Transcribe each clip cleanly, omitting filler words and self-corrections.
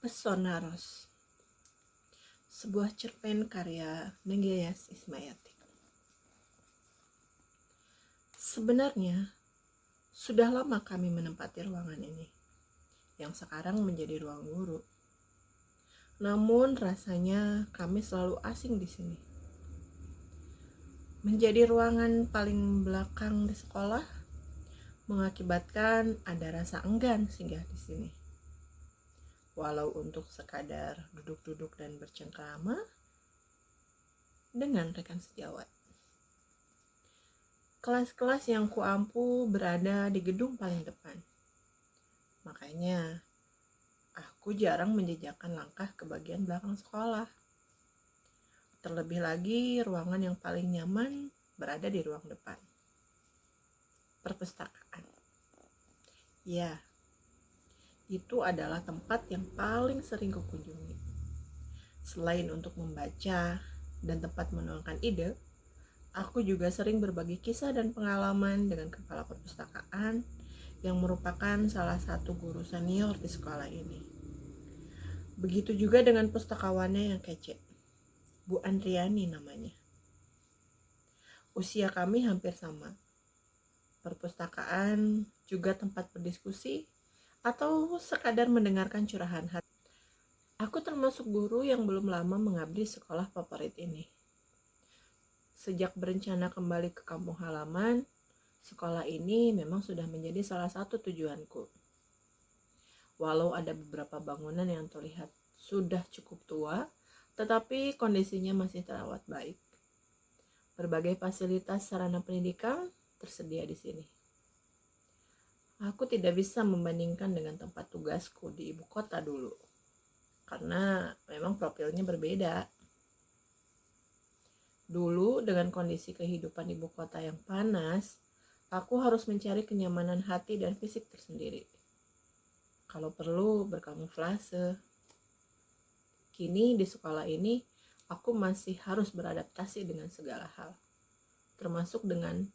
Pesona Ros, sebuah cerpen karya Menggeyas Ismayati. Sebenarnya, sudah lama kami menempati ruangan ini, yang sekarang menjadi ruang guru. Namun rasanya kami selalu asing di sini. Menjadi ruangan paling belakang di sekolah, mengakibatkan ada rasa enggan singgah di sini. Walau untuk sekadar duduk-duduk dan bercengkrama dengan rekan sejawat. Kelas-kelas yang kuampu berada di gedung paling depan. Makanya, aku jarang menjejakkan langkah ke bagian belakang sekolah. Terlebih lagi, ruangan yang paling nyaman berada di ruang depan. Perpustakaan. Ya, itu adalah tempat yang paling sering kukunjungi. Selain untuk membaca dan tempat menuangkan ide, aku juga sering berbagi kisah dan pengalaman dengan kepala perpustakaan yang merupakan salah satu guru senior di sekolah ini. Begitu juga dengan pustakawannya yang kece, Bu Andriani namanya. Usia kami hampir sama. Perpustakaan juga tempat berdiskusi atau sekadar mendengarkan curahan hati. Aku termasuk guru yang belum lama mengabdi sekolah favorit ini. Sejak berencana kembali ke kampung halaman, sekolah ini memang sudah menjadi salah satu tujuanku. Walau ada beberapa bangunan yang terlihat sudah cukup tua, tetapi kondisinya masih terawat baik. Berbagai fasilitas sarana pendidikan tersedia di sini. Aku tidak bisa membandingkan dengan tempat tugasku di ibu kota dulu, karena memang profilnya berbeda. Dulu dengan kondisi kehidupan ibu kota yang panas, aku harus mencari kenyamanan hati dan fisik tersendiri. Kalau perlu berkamuflase. Kini di sekolah ini, aku masih harus beradaptasi dengan segala hal, termasuk dengan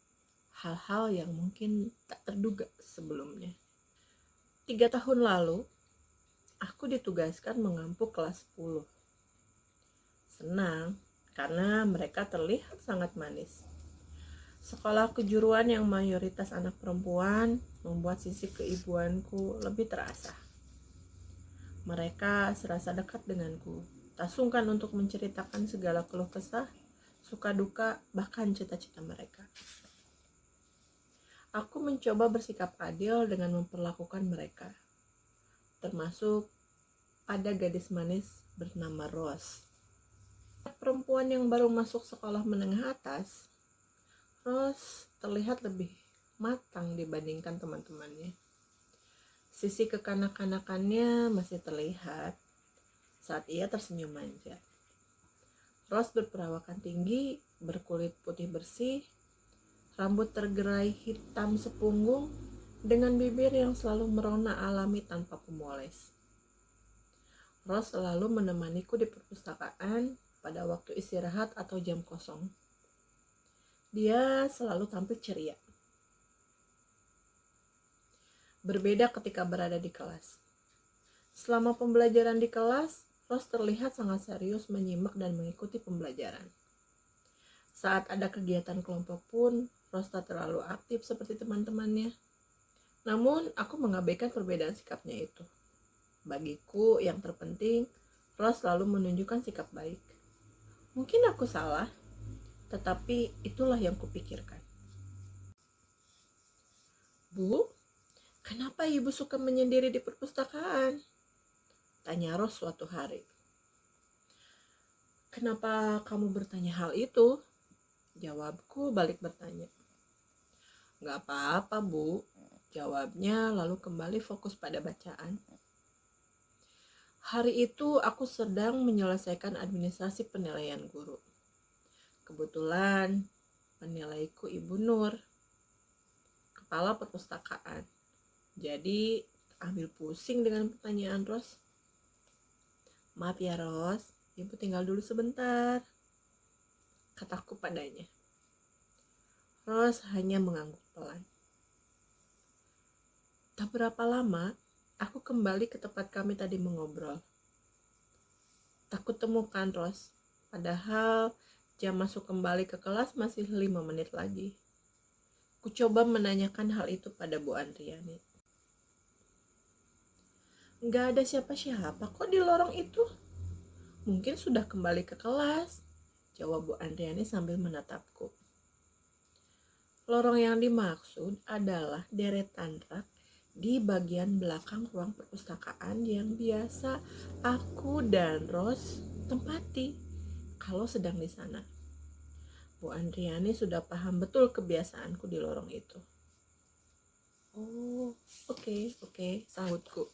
hal-hal yang mungkin tak terduga sebelumnya. 3 tahun lalu, aku ditugaskan mengampu kelas 10. Senang, karena mereka terlihat sangat manis. Sekolah kejuruan yang mayoritas anak perempuan membuat sisi keibuanku lebih terasa. Mereka serasa dekat denganku, tak sungkan untuk menceritakan segala keluh kesah, suka duka, bahkan cita-cita mereka. Aku mencoba bersikap adil dengan memperlakukan mereka, termasuk ada gadis manis bernama Rose. Perempuan yang baru masuk sekolah menengah atas, Rose terlihat lebih matang dibandingkan teman-temannya. Sisi kekanak-kanakannya masih terlihat saat ia tersenyum manja. Rose berperawakan tinggi, berkulit putih bersih, rambut tergerai hitam sepunggung, dengan bibir yang selalu merona alami tanpa pemoles. Rose selalu menemaniku di perpustakaan pada waktu istirahat atau jam kosong. Dia selalu tampil ceria. Berbeda ketika berada di kelas. Selama pembelajaran di kelas, Rose terlihat sangat serius menyimak dan mengikuti pembelajaran. Saat ada kegiatan kelompok pun, Rose tak terlalu aktif seperti teman-temannya. Namun, aku mengabaikan perbedaan sikapnya itu. Bagiku, yang terpenting, Rose selalu menunjukkan sikap baik. Mungkin aku salah, tetapi itulah yang kupikirkan. Bu, kenapa ibu suka menyendiri di perpustakaan? Tanya Rose suatu hari. Kenapa kamu bertanya hal itu? Jawabku balik bertanya. Gak apa-apa, Bu. Jawabnya lalu kembali fokus pada bacaan. Hari itu aku sedang menyelesaikan administrasi penilaian guru. Kebetulan penilaiku Ibu Nur, kepala perpustakaan. Jadi ambil pusing dengan pertanyaan Ros. Maaf ya Ros, Ibu tinggal dulu sebentar, kataku padanya. Ros hanya mengangguk pelan. Tak berapa lama, aku kembali ke tempat kami tadi mengobrol. Takut temukan Ros. Padahal jam masuk kembali ke kelas masih 5 menit lagi. Ku coba menanyakan hal itu pada Bu Andriani. Nggak ada siapa-siapa kok di lorong itu. Mungkin sudah kembali ke kelas, jawab Bu Andriani sambil menatapku. Lorong yang dimaksud adalah deretan rak di bagian belakang ruang perpustakaan yang biasa aku dan Ros tempati kalau sedang di sana. Bu Andriani sudah paham betul kebiasaanku di lorong itu. Oh, oke, sahutku.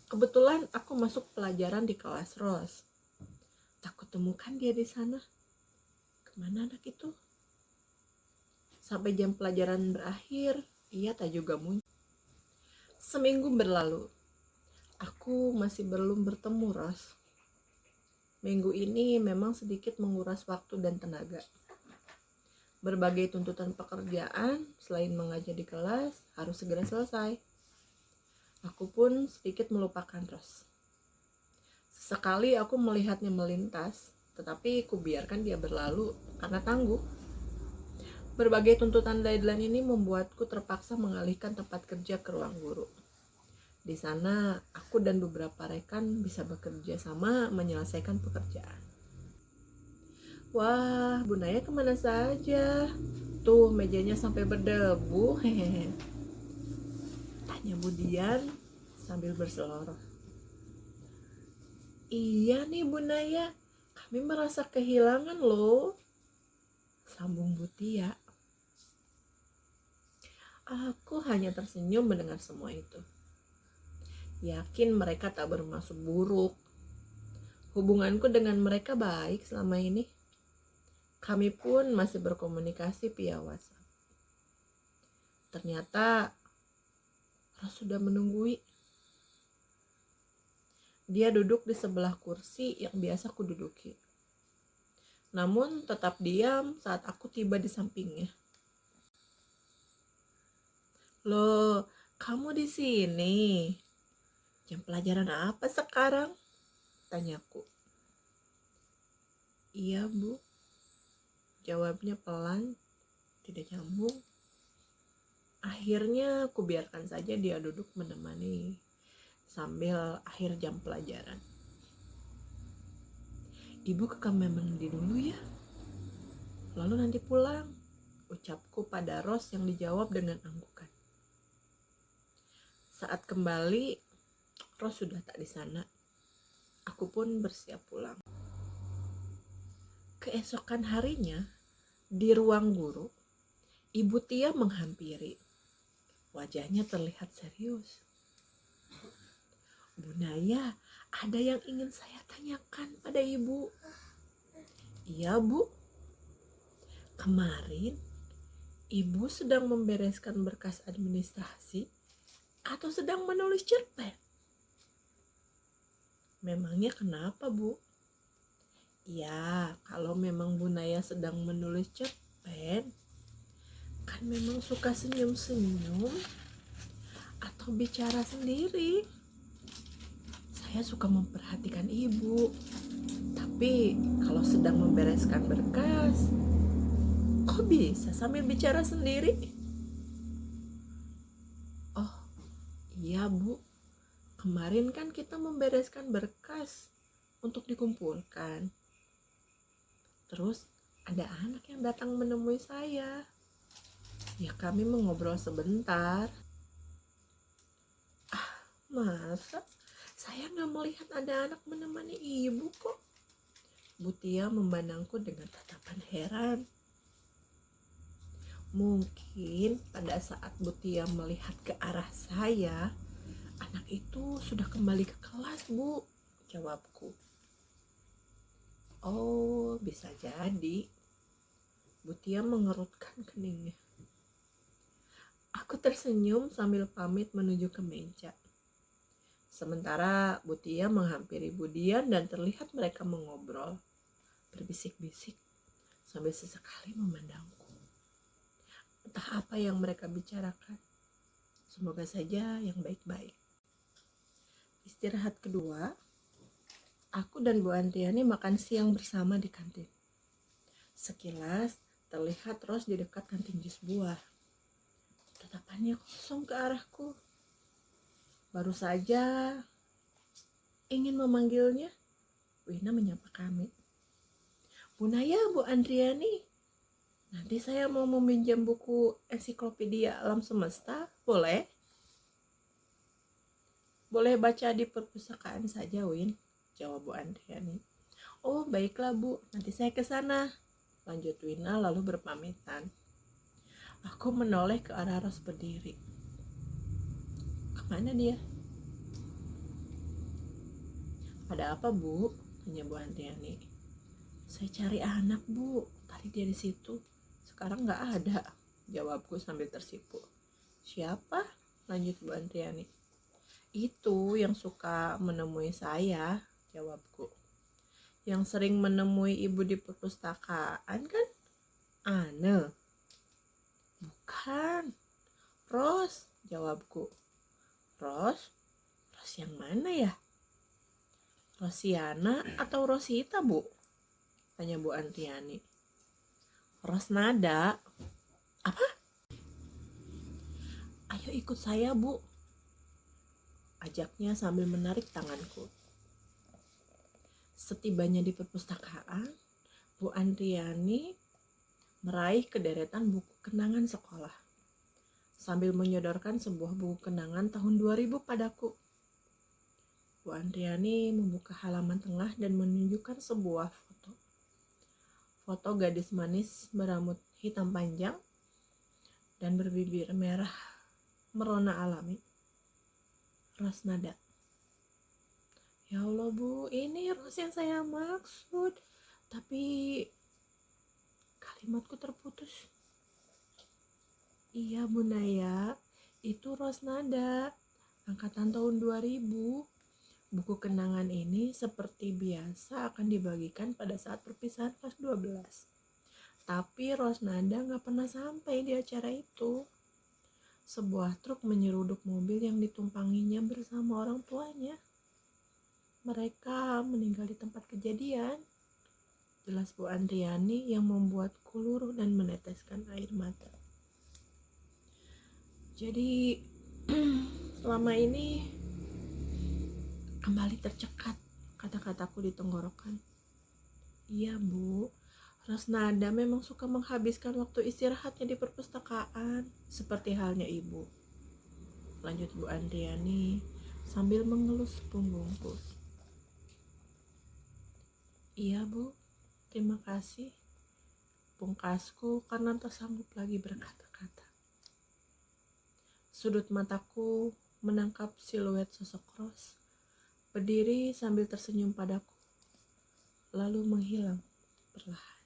Kebetulan aku masuk pelajaran di kelas Ros. Takut temukan dia di sana. Kemana anak itu? Sampai jam pelajaran berakhir, ia tak juga muncul. Seminggu berlalu, aku masih belum bertemu Ros. Minggu ini memang sedikit menguras waktu dan tenaga. Berbagai tuntutan pekerjaan, selain mengajar di kelas, harus segera selesai. Aku pun sedikit melupakan Ros. Sesekali aku melihatnya melintas, tetapi kubiarkan dia berlalu karena tangguh. Berbagai tuntutan deadline ini membuatku terpaksa mengalihkan tempat kerja ke ruang guru. Di sana, aku dan beberapa rekan bisa bekerja sama menyelesaikan pekerjaan. Wah, Bu Naya kemana saja? Tuh, mejanya sampai berdebu. Hehehe. Tanya Budian sambil berseloroh. Iya nih Bu Naya, kami merasa kehilangan loh, sambung Butia. Aku hanya tersenyum mendengar semua itu. Yakin mereka tak bermaksud buruk. Hubunganku dengan mereka baik selama ini. Kami pun masih berkomunikasi via WhatsApp. Ternyata Ros sudah menunggui. Dia duduk di sebelah kursi yang biasa aku duduki. Namun tetap diam saat aku tiba di sampingnya. Loh, kamu di sini? Jam pelajaran apa sekarang? Tanyaku. Iya, Bu. Jawabnya pelan, tidak nyambung. Akhirnya aku biarkan saja dia duduk menemani sambil akhir jam pelajaran. Ibu ke kamar mandi dulu ya. Lalu nanti pulang, ucapku pada Ros yang dijawab dengan anggukan. Saat kembali, Ros sudah tak di sana. Aku pun bersiap pulang. Keesokan harinya, di ruang guru, Ibu Tia menghampiri. Wajahnya terlihat serius. Bu Naya, ada yang ingin saya tanyakan pada Ibu. Iya, Bu. Kemarin, Ibu sedang membereskan berkas administrasi atau sedang menulis cerpen? Memangnya kenapa, Bu? Ya, kalau memang Bu Naya sedang menulis cerpen, kan memang suka senyum-senyum atau bicara sendiri. Saya suka memperhatikan Ibu. Tapi kalau sedang membereskan berkas, kok bisa sambil bicara sendiri? Oh, iya Bu. Kemarin kan kita membereskan berkas untuk dikumpulkan. Terus ada anak yang datang menemui saya. Ya kami mengobrol sebentar. Masa? Saya gak melihat ada anak menemani Ibu kok. Butia memandangku dengan tatapan heran. Mungkin pada saat Butia melihat ke arah saya, anak itu sudah kembali ke kelas, Bu, jawabku. Oh, bisa jadi. Butia mengerutkan keningnya. Aku tersenyum sambil pamit menuju ke meja. Sementara Butia menghampiri Budian dan terlihat mereka mengobrol, berbisik-bisik, sambil sesekali memandangku. Entah apa yang mereka bicarakan. Semoga saja yang baik-baik. Istirahat kedua, Aku dan Bu Andriani makan siang bersama di kantin. Sekilas terlihat Ros di dekat kantin jus buah. Tatapannya kosong ke arahku. Baru saja ingin memanggilnya, Wina menyapa kami. Bu Naya, Bu Andriani, nanti saya mau meminjam buku ensiklopedia alam semesta, boleh? Boleh baca di perpustakaan saja, Win, jawab Bu Andriani. Oh, baiklah Bu, nanti saya ke sana, lanjut Wina lalu berpamitan. Aku menoleh ke arah Ros berdiri. Kemana dia? Ada apa, Bu? Tanya Bu Andriani. Saya cari anak, Bu. Tadi dia di situ. Sekarang nggak ada, jawabku sambil tersipu. Siapa? Lanjut Bu Andriani. Itu yang suka menemui saya, jawabku. Yang sering menemui ibu di perpustakaan kan? Ane. Bukan. Ros, jawabku. Ros? Ros yang mana ya? Rosiana atau Rosita, Bu? Tanya Bu Andriani. Rosnada. Apa? Ayo ikut saya, Bu, ajaknya sambil menarik tanganku. Setibanya di perpustakaan, Bu Andriani meraih kederetan buku kenangan sekolah sambil menyodorkan sebuah buku kenangan tahun 2000 padaku. Bu Andriani membuka halaman tengah dan menunjukkan sebuah foto. Foto gadis manis berambut hitam panjang dan berbibir merah merona alami. Rosnada. Ya Allah, Bu, ini Ros yang saya maksud. Tapi kalimatku terputus. Iya, Bu Naya, itu Rosnada, angkatan tahun 2000. Buku kenangan ini seperti biasa akan dibagikan pada saat perpisahan kelas 12. Tapi Rosnada gak pernah sampai di acara itu. Sebuah truk menyeruduk mobil yang ditumpanginya bersama orang tuanya. Mereka meninggal di tempat kejadian. Jelas Bu Andriani yang membuatku luruh dan meneteskan air mata. Jadi selama ini kembali tercekat kata-kataku di tenggorokan. Iya, Bu, Rosnada memang suka menghabiskan waktu istirahatnya di perpustakaan, seperti halnya Ibu, lanjut Bu Andriani sambil mengelus punggungku. Iya, Bu, terima kasih, pungkasku karena tak sanggup lagi berkata-kata. Sudut mataku menangkap siluet sosok Ros berdiri sambil tersenyum padaku, lalu menghilang perlahan.